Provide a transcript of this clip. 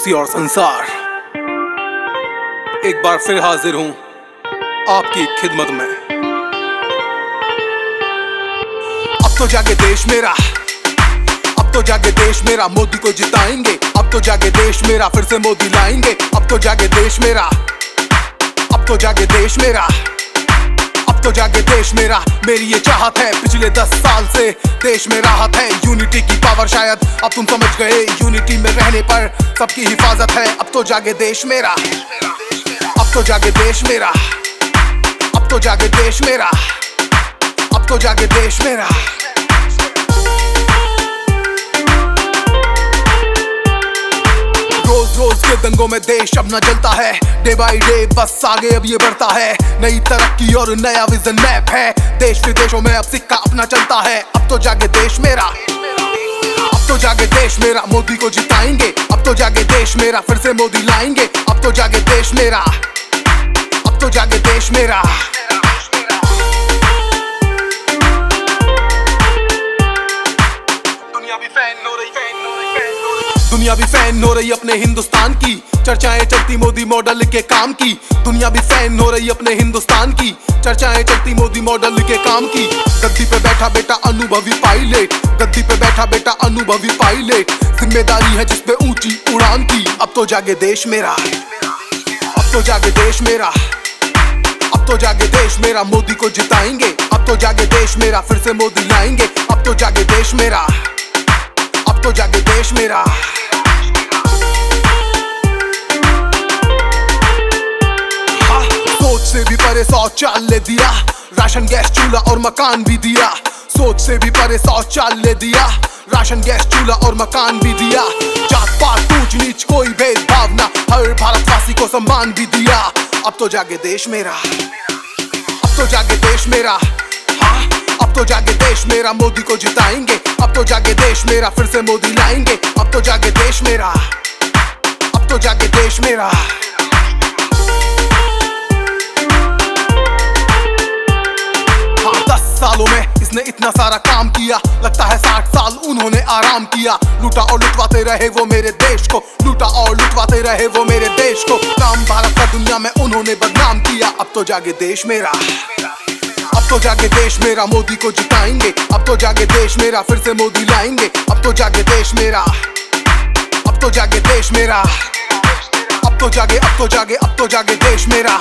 कुर्सी और संसार, एक बार फिर हाजिर हूं आपकी खिदमत में। अब तो जागे देश मेरा, अब तो जागे देश मेरा, मोदी को जिताएंगे। अब तो जागे देश मेरा, फिर से मोदी लाएंगे। अब तो जागे देश मेरा, अब तो जागे देश मेरा, अब तो जागे देश मेरा। मेरी ये चाहत है, पिछले 10 साल से देश में राहत है। यूनिटी की पावर शायद अब तुम समझ गए, यूनिटी में रहने पर सबकी हिफाजत है। अब तो जागे देश मेरा, अब तो जागे देश मेरा, अब तो जागे देश मेरा, अब तो जागे देश मेरा। रोज रोज के दंगों में देश अब न जलता है, डे बाई डे बस आगे अब ये बढ़ता है। नई तरक्की और नया विजन मैप है, देश विदेशों में अब सिक्का अपना चलता है। अब तो जागे देश मेरा, अब तो जागे देश मेरा, मोदी को जिताएंगे। अब तो जागे देश मेरा, फिर से मोदी लाएंगे। अब तो जागे देश मेरा, अब तो जागे देश मेरा। दुनिया भी फैन हो रही अपने हिंदुस्तान की, चर्चाएं चलती मोदी मॉडल के काम की। दुनिया भी फैन हो रही अपने हिंदुस्तान की, चर्चाएं चलती मोदी मॉडल के काम की। गद्दी पे बैठा बेटा अनुभवी पायलट, गद्दी पे बैठा बेटा अनुभवी पायलट, जिम्मेदारी है जिसपे ऊंची उड़ान की। अब तो जागे देश मेरा, अब तो जागे देश मेरा, अब तो जागे देश मेरा, मोदी को जिताएंगे। अब तो जागे देश मेरा, फिर से मोदी लाएंगे। अब तो जागे देश मेरा, अब तो जागे देश मेरा। सोच से भी परे शौचालय दिया, राशन गैस चूल्हा और मकान भी दिया। सोच से भी परे शौचालय दिया, राशन गैस चूल्हा और मकान भी दिया। जात पात ऊंच नीच कोई भेदभाव ना, हर भारतवासी को सम्मान भी दिया। अब तो जागे देश मेरा, अब तो जागे देश मेरा, हाँ अब तो जागे देश मेरा, मोदी को जिताएंगे। अब तो जागे देश मेरा, फिर से मोदी लाएंगे। अब तो जागे देश मेरा, अब तो जागे देश मेरा। हाँ 10 सालों में इसने इतना सारा काम किया, लगता है 60 साल उन्होंने आराम किया। लूटा और लुटवाते रहे वो मेरे देश को, लूटा और लुटवाते रहे वो मेरे देश को। नाम भारत का दुनिया में उन्होंने बदनाम किया। अब तो जागे देश मेरा, अब तो जागे देश मेरा, मोदी को जिताएंगे। अब तो जागे देश मेरा, फिर से मोदी लाएंगे। अब तो जागे देश मेरा, अब तो जागे देश मेरा, अब तो जागे, अब तो जागे, अब तो जागे देश मेरा।